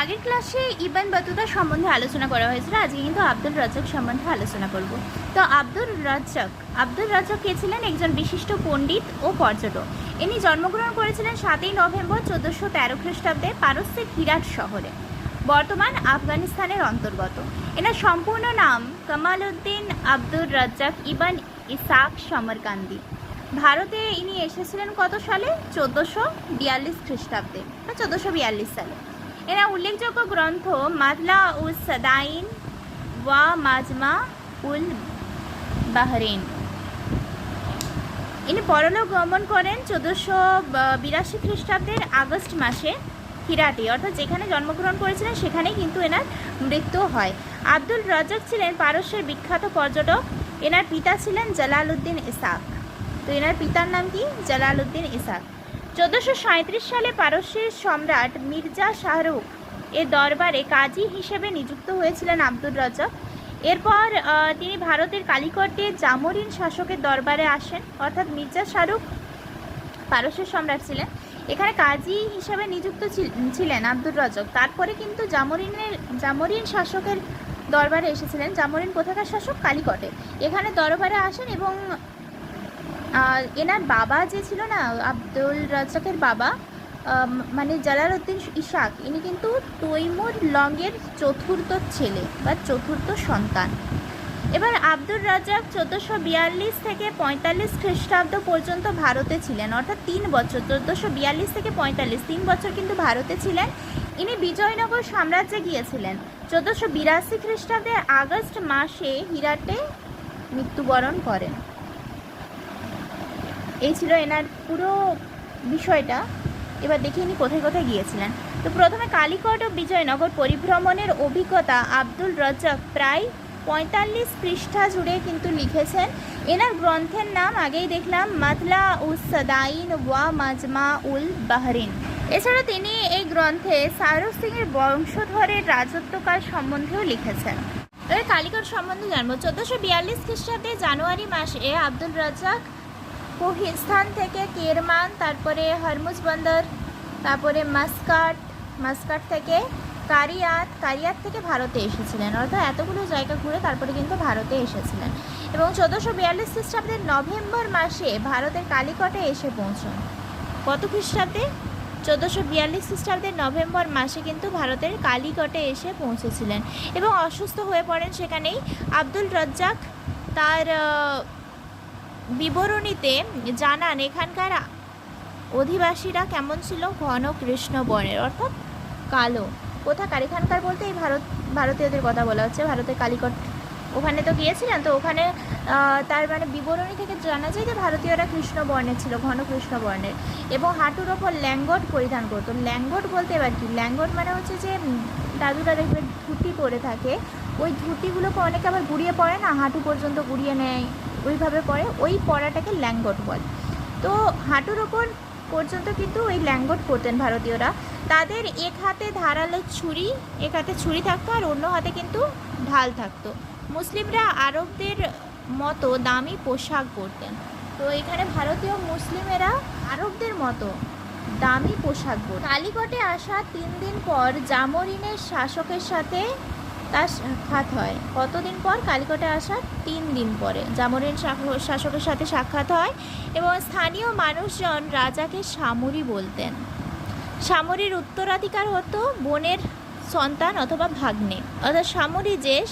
আগের ক্লাসে Ibn Battuta সম্বন্ধে আলোচনা করা হয়েছিল। আজকে কিন্তু আব্দুল রাজ্জাক সম্বন্ধে আলোচনা করব। তো আব্দুল রাজ্জাক কে ছিলেন? একজন বিশিষ্ট পণ্ডিত ও পর্যটক। ইনি জন্মগ্রহণ করেছিলেন 7ই নভেম্বর 1413 খ্রিস্টাব্দে পারস্যের হিরাট শহরে, বর্তমান আফগানিস্তানের অন্তর্গত। এনার সম্পূর্ণ নাম কামাল উদ্দিন আব্দুল রাজ্জাক ইবন ইসাক সমরকান্দি। ভারতে ইনি এসেছিলেন কত সালে? 1442 খ্রিস্টাব্দে বা 1442 সালে। এরা উল্লেখযোগ্য গ্রন্থ মাতলা উস সাদাইন ওয়া মাজমা উল বাহরেন। ইনি পরলোক গমন করেন 1482 খ্রিস্টাব্দের আগস্ট মাসে হিরাটে, অর্থাৎ যেখানে জন্মগ্রহণ করেছিলেন সেখানেই কিন্তু এনার মৃত্যু হয়। আব্দুল রাজ্জাক ছিলেন পারস্যের বিখ্যাত পর্যটক। এনার পিতা ছিলেন জালালউদ্দিন ইসাক। তো এনার পিতার নাম কি? জালালউদ্দিন ইসাক। 1437 সালে পারস্যের সম্রাট মির্জা শাহরুখ এর দরবারে কাজী হিসেবে নিযুক্ত হয়েছিলেন আব্দুল রাজ্জাক। এরপর তিনি ভারতের কালিকটে জামোরিন শাসকের দরবারে আসেন, অর্থাৎ মির্জা শাহরুখ পারস্যের সম্রাট ছিলেন, এখানে কাজী হিসেবে নিযুক্ত ছিলেন আব্দুল রাজ্জাক। তারপরে কিন্তু জামোরিন শাসকের দরবারে এসেছিলেন। জামোরিন কোথাকার শাসক? কালিকটে। এখানে দরবারে আসেন এবং এনার বাবা যে ছিল না, আব্দুল রাজ্জাকের বাবা মানে জালালউদ্দিন ইসাক, ইনি কিন্তু তৈমুর লংয়ের চতুর্থ ছেলে বা চতুর্থ সন্তান। এবার আব্দুল রাজ্জাক 1442 থেকে 45 খ্রিস্টাব্দ পর্যন্ত ভারতে ছিলেন, অর্থাৎ 3 বছর। 1442 থেকে 45, 3 বছর কিন্তু ভারতে ছিলেন। ইনি বিজয়নগর সাম্রাজ্যে গিয়েছিলেন। 1482 খ্রিস্টাব্দের আগস্ট মাসে হিরাটে মৃত্যুবরণ করেন। এই ছিল এনার পুরো বিষয়টা। এবার দেখি ইনি কোথায় কোথায় গিয়েছিলেন। তো প্রথমে কালিকট ও বিজয়নগর পরিভ্রমণের অভিজ্ঞতা আব্দুল রাজ্জাক প্রায় 45 পৃষ্ঠা জুড়ে কিন্তু লিখেছেন। এনার গ্রন্থের নাম আগেই দেখলাম মাতলা উস সাদাইন ওয়া মাজমা উল বাহরিন। এছাড়া তিনি এই গ্রন্থে শাহরুখ সিংয়ের বংশধরের রাজত্বকাল সম্বন্ধেও লিখেছেন। এর কালিকট সম্বন্ধে জানবো। 1442 খ্রিস্টাব্দে জানুয়ারি মাসে আব্দুল রাজ্জাক কোহিস্তান থেকে কেরমান, তারপরে হরমুজ বন্দর, তারপরে মাস্কাট থেকে কারিয়াত থেকে ভারতে এসেছিলেন, অর্থাৎ এতগুলো জায়গা ঘুরে তারপরে কিন্তু ভারতে এসেছিলেন। এবং 1442 খ্রিস্টাব্দের নভেম্বর মাসে ভারতের কালিকটে এসে পৌঁছন। কত খ্রিস্টাব্দে? 1442 খ্রিস্টাব্দের নভেম্বর মাসে কিন্তু ভারতের কালিকটে এসে পৌঁছেছিলেন এবং অসুস্থ হয়ে পড়েন সেখানেই। আব্দুল রাজ্জাক তার বিবরণীতে জানান এখানকার অধিবাসীরা কেমন ছিল? ঘন কৃষ্ণ বর্ণের, অর্থাৎ কালো। কোথাকার? এখানকার বলতে এই ভারতীয়দের কথা বলা হচ্ছে। ভারতের কালিকট ওখানে তো গিয়েছিলেন, তো ওখানে তার মানে বিবরণী থেকে জানা যায় যে ভারতীয়রা কৃষ্ণ বর্ণের ছিল, ঘন কৃষ্ণ বর্ণের, এবং হাঁটুর ওপর ল্যাঙ্গট পরিধান করতো। ল্যাঙ্গট বলতে এবার কি? ল্যাঙ্গট মানে হচ্ছে যে দাদুরা দেখবে ধুতি পরে থাকে, ওই ধুতিগুলোকে অনেকে আবার গুড়িয়ে পরে না, হাঁটু পর্যন্ত গুড়িয়ে নেয়, ওইভাবে পরে, ওই পরাটাকে ল্যাঙ্গট বলে। তো হাঁটুর ওপর পর্যন্ত কিন্তু ওই ল্যাঙ্গট পরতেন ভারতীয়রা। তাদের এক হাতে ধারালো ছুরি, এক হাতে ছুরি থাকতো আর অন্য হাতে কিন্তু ঢাল থাকতো। মুসলিমরা আরবদের মতো দামি পোশাক পরতেন। তো এখানে ভারতীয় মুসলিমেরা আরবদের মতো দামি পোশাক পরতেন। কালিকটে আসা 3 দিন পর জামোরিনের শাসকের সাথে তার সাক্ষাৎ হয়। কতদিন পর? কালিকটে আসার 3 দিন পরে জামোরিন শাসকের সাথে সাক্ষাৎ হয় এবং স্থানীয় মানুষজন রাজাকে শামুরি বলতেন। শামুরির উত্তরাধিকার হতো বোনের সন্তান অথবা ভাগ্নে, অর্থাৎ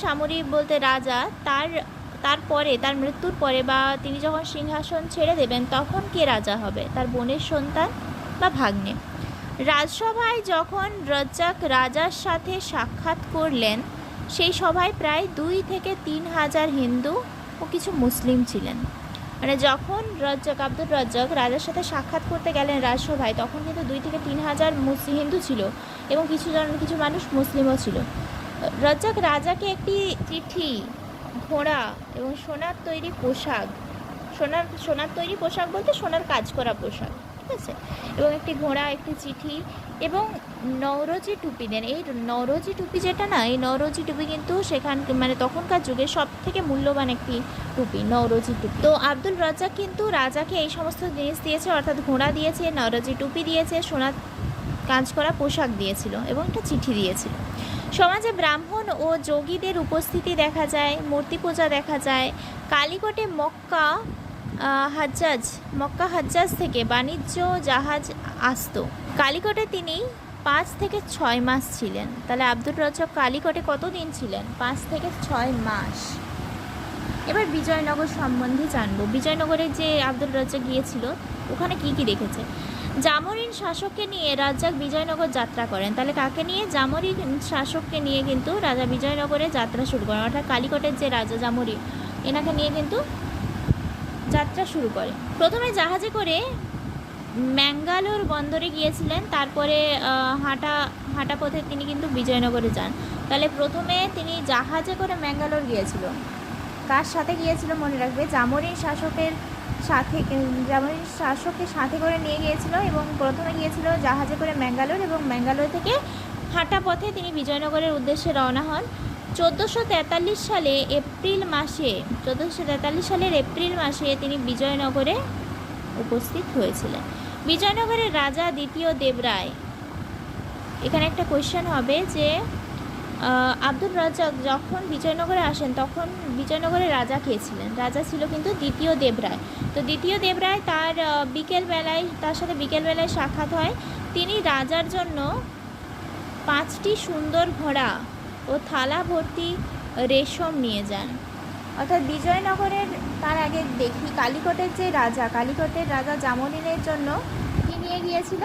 শামুরি বলতে রাজা, তারপরে তার মৃত্যুর পরে বা তিনি যখন সিংহাসন ছেড়ে দেবেন তখন কে রাজা হবে? তার বোনের সন্তান বা ভাগ্নে। রাজসভায় যখন রাজ্জাক রাজার সাথে সাক্ষাৎ করলেন, সেই সভায় প্রায় 2 থেকে 3 হাজার হিন্দু ও কিছু মুসলিম ছিলেন। মানে যখন আব্দুল রাজ্জাক রাজার সাথে সাক্ষাৎ করতে গেলেন রাজসভায়, তখন কিন্তু 2 থেকে 3 হাজার হিন্দু ছিল এবং কিছু মানুষ মুসলিমও ছিল। রাজ্জাক রাজাকে একটি চিঠি, ঘোড়া এবং সোনার তৈরি পোশাক বলতে সোনার কাজ করা পোশাক, ঠিক আছে, এবং একটি ঘোড়া, একটি চিঠি এবং নওরোজি টুপি দেন। এই নওরোজি টুপি যেটা না, এই নওরোজি টুপি কিন্তু মানে তখনকার যুগে সব থেকে মূল্যবান একটি টুপি, নওরোজি টুপি। তো আব্দুল রাজ্জাক কিন্তু রাজাকে এই সমস্ত জিনিস দিয়েছে, অর্থাৎ ঘোড়া দিয়েছে, নওরোজি টুপি দিয়েছে, সোনার কাজ করা পোশাক দিয়েছিল এবং একটা চিঠি দিয়েছিল। সমাজে ব্রাহ্মণ ও যোগীদের উপস্থিতি দেখা যায়, মূর্তি পূজা দেখা যায়। কালিকটে মক্কা হাজ্জাজ থেকে বাণিজ্য জাহাজ আসতো। কালিকটে তিনি 5 থেকে 6 মাস ছিলেন। তাহলে আব্দুর রাজ্জাক কালিকটে কতদিন ছিলেন? 5 থেকে 6 মাস। এবার বিজয়নগর সম্বন্ধে জানবো। বিজয়নগরে যে আব্দুর রাজ্জাক গিয়েছিল ওখানে কি কি দেখেছে? জামোরিন শাসককে নিয়ে রাজ্জাক বিজয়নগর যাত্রা করেন। তাহলে কাকে নিয়ে? জামোরিন শাসককে নিয়ে কিন্তু রাজা বিজয়নগরে যাত্রা শুরু করেন, অর্থাৎ কালিকটের যে রাজা জামোরিন এনাকে নিয়ে কিন্তু যাত্রা শুরু করে। প্রথমে জাহাজে করে ম্যাঙ্গালোর বন্দরে গিয়েছিলেন, তারপরে হাঁটা পথে তিনি কিন্তু বিজয়নগরে যান। তাহলে প্রথমে তিনি জাহাজে করে ম্যাঙ্গালোর গিয়েছিল। কার সাথে গিয়েছিল মনে রাখবে? জামোরিন শাসককে সাথে করে নিয়ে গিয়েছিল এবং প্রথমে গিয়েছিল জাহাজে করে ম্যাঙ্গালোর এবং ম্যাঙ্গালোর থেকে হাঁটা পথে তিনি বিজয়নগরের উদ্দেশ্যে রওনা হন। 1443 সালের এপ্রিল মাসে তিনি বিজয়নগরে উপস্থিত হয়েছিলেন। বিজয়নগরের রাজা দ্বিতীয় দেবরায়, এখানে একটা কোয়েশ্চেন হবে যে আব্দুর রাজ্জাক যখন বিজয়নগরে আসেন তখন বিজয়নগরের রাজা কে ছিলেন? রাজা ছিল কিন্তু দ্বিতীয় দেবরায়। তো দ্বিতীয় দেবরায় তার সাথে বিকেলবেলায় সাক্ষাৎ হয়। তিনি রাজার জন্য 5টি সুন্দর ঘোড়া ও থালা ভর্তি রেশম নিয়ে যান। অর্থাৎ বিজয়নগরের, তার আগে দেখি কালিকটের রাজা জামোরিনের জন্য কি নিয়ে গিয়েছিল?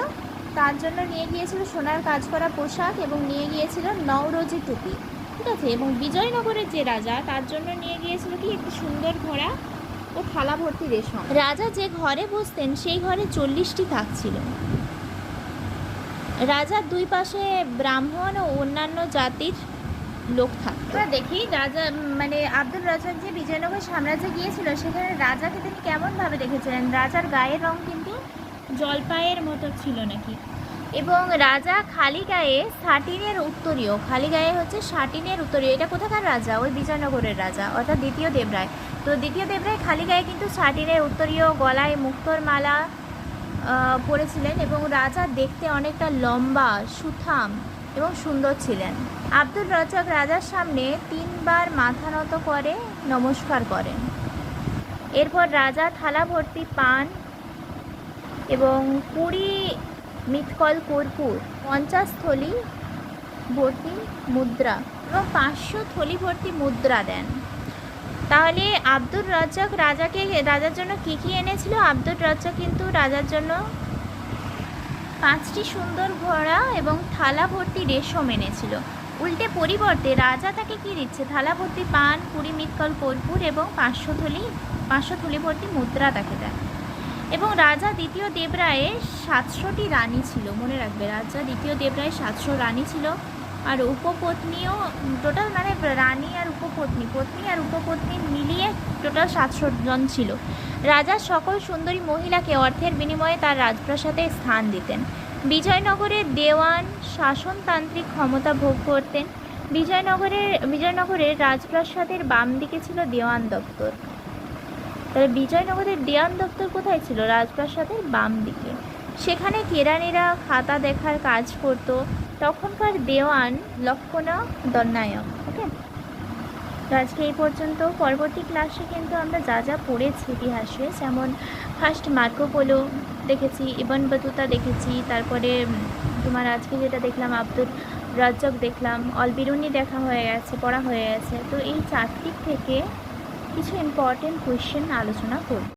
তার জন্য নিয়ে গিয়েছিল সোনার কাজ করা পোশাক এবং নিয়ে গিয়েছিল নওরোজি টুপি, ঠিক আছে। এবং বিজয়নগরের যে রাজা তার জন্য নিয়ে গিয়েছিল কি? একটি সুন্দর ঘোড়া ও থালা ভর্তি রেশম। রাজা যে ঘরে বসতেন সেই ঘরে 40টি তাক ছিল। রাজার দুই পাশে ব্রাহ্মণ ও অন্যান্য জাতির লোক থাকতো। দেখি রাজা আব্দুর রাজ্জাক যে বিজয়নগর সাম্রাজ্যে গিয়েছিল সেখানে রাজাকে তিনি কেমনভাবে দেখেছিলেন? রাজার গায়ের রং কিন্তু জলপাইয়ের মতো ছিল নাকি। এবং রাজা খালি গায়ে সাটিনের উত্তরীয়, এটা কোথাকার রাজা? ওই বিজয়নগরের রাজা, অর্থাৎ দ্বিতীয় দেবরায়। তো দ্বিতীয় দেবরায় খালি গায়ে কিন্তু সাটিনের উত্তরীয়, গলায় মুক্তোর মালা পরেছিলেন এবং রাজা দেখতে অনেকটা লম্বা, সুঠাম এবং সুন্দর ছিলেন। আব্দুর রাজ্জাক রাজার সামনে 3 বার মাথা নত করে নমস্কার করেন। এরপর রাজা থালা ভর্তি পান এবং 20 মিতকল কর্পূর, 50 থলি ভর্তি মুদ্রা এবং 500 থলি ভর্তি মুদ্রা দেন। তাহলে আব্দুর রাজ্জাক রাজার জন্য কি কি এনেছিল? আব্দুর রাজ্জাক কিন্তু রাজার জন্য 5টি সুন্দর ঘোড়া এবং থালা ভর্তি রেশম এনেছিল। উল্টে পরিবর্তে রাজা তাকে কি দিচ্ছে? থালা ভর্তি পান, 20 মিতকল কর্পূর এবং 500 থলি ভর্তি মুদ্রা তাকে দেয়। এবং রাজা দ্বিতীয় দেবরায়ের 700টি রানী ছিল, মনে রাখবে। রাজা দ্বিতীয় দেবরায়ের 700 রানী ছিল, আর উপপত্নীও টোটাল রানী আর উপপত্নী মিলিয়ে টোটাল 700 জন ছিল। রাজা সকল সুন্দরী মহিলাকে অর্থের বিনিময়ে তার রাজপ্রাসাদে স্থান দিতেন। বিজয়নগরের দেওয়ান শাসনতান্ত্রিক ক্ষমতা ভোগ করতেন। বিজয়নগরের রাজপ্রাসাদের বাম দিকে ছিল দেওয়ান দপ্তর। তাহলে বিজয়নগরের দেওয়ান দপ্তর কোথায় ছিল? রাজপ্রাসাদের বাম দিকে। সেখানে কেরানিরা খাতা দেখার কাজ করত। তখনকার দেওয়ান লক্ষণ দণ্ডায়ক। ওকে, তো আজকে এই পর্যন্ত। পরবর্তী ক্লাসে কিন্তু আমরা যা পড়েছি ইতিহাসে, যেমন ফার্স্ট মার্কো পোলো দেখেছি, ইবন বতুতা দেখেছি, তারপরে তোমার আজকে যেটা দেখলাম আব্দুর রাজ্জাক দেখলাম, অল বিরুনি পড়া হয়ে গেছে। তো এই 4টি থেকে কিছু ইম্পর্টেন্ট কোয়েশ্চেন আলোচনা করব।